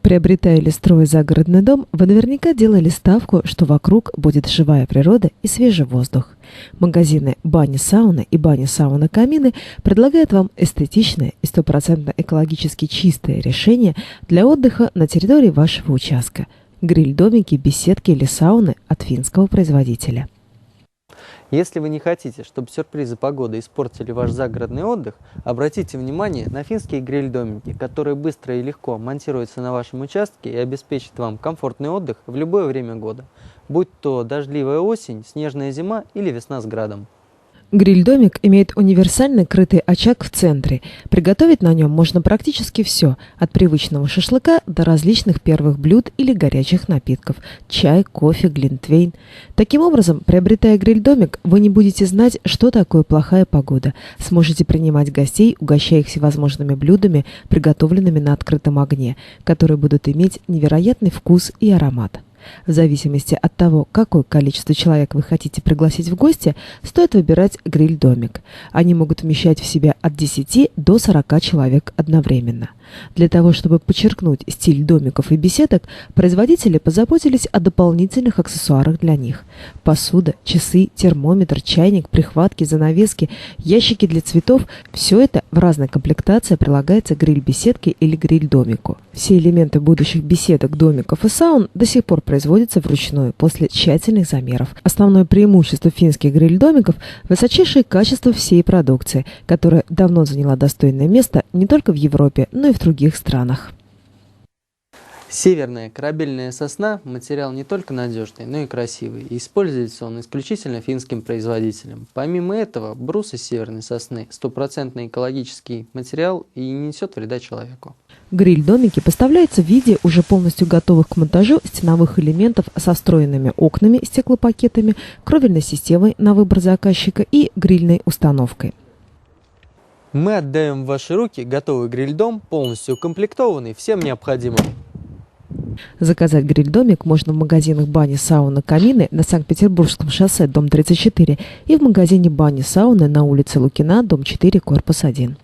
Приобретая или строя загородный дом, вы наверняка делали ставку, что вокруг будет живая природа и свежий воздух. Магазины «Бани-сауны» и «Бани-сауна-камины» предлагают вам эстетичное и 100% экологически чистое решение для отдыха на территории вашего участка. Гриль-домики, беседки или сауны от финского производителя. Если вы не хотите, чтобы сюрпризы погоды испортили ваш загородный отдых, обратите внимание на финские гриль-домики, которые быстро и легко монтируются на вашем участке и обеспечат вам комфортный отдых в любое время года, будь то дождливая осень, снежная зима или весна с градом. Гриль-домик имеет универсальный крытый очаг в центре. Приготовить на нем можно практически все, от привычного шашлыка до различных первых блюд или горячих напитков – чай, кофе, глинтвейн. Таким образом, приобретая гриль-домик, вы не будете знать, что такое плохая погода. Сможете принимать гостей, угощая их всевозможными блюдами, приготовленными на открытом огне, которые будут иметь невероятный вкус и аромат. В зависимости от того, какое количество человек вы хотите пригласить в гости, стоит выбирать гриль-домик. Они могут вмещать в себя от 10 до 40 человек одновременно. Для того, чтобы подчеркнуть стиль домиков и беседок, производители позаботились о дополнительных аксессуарах для них. Посуда, часы, термометр, чайник, прихватки, занавески, ящики для цветов – все это в разной комплектации прилагается к гриль-беседке или гриль-домику. Все элементы будущих беседок, домиков и саун до сих пор производятся вручную после тщательных замеров. Основное преимущество финских гриль-домиков – высочайшее качество всей продукции, которая давно заняла достойное место не только в Европе, но и в других странах. Северная корабельная сосна – материал не только надежный, но и красивый, и используется он исключительно финским производителем. Помимо этого, брус из северной сосны – 100% экологический материал и не несет вреда человеку. Гриль-домики поставляются в виде уже полностью готовых к монтажу стеновых элементов со встроенными окнами, стеклопакетами, кровельной системой на выбор заказчика и грильной установкой. Мы отдаем в ваши руки готовый гриль-дом, полностью укомплектованный всем необходимым. Заказать гриль-домик можно в магазинах «Бани-сауна-камины» на Санкт-Петербургском шоссе, дом 34, и в магазине «Бани-сауны» на улице Лукина, дом 4, корпус 1.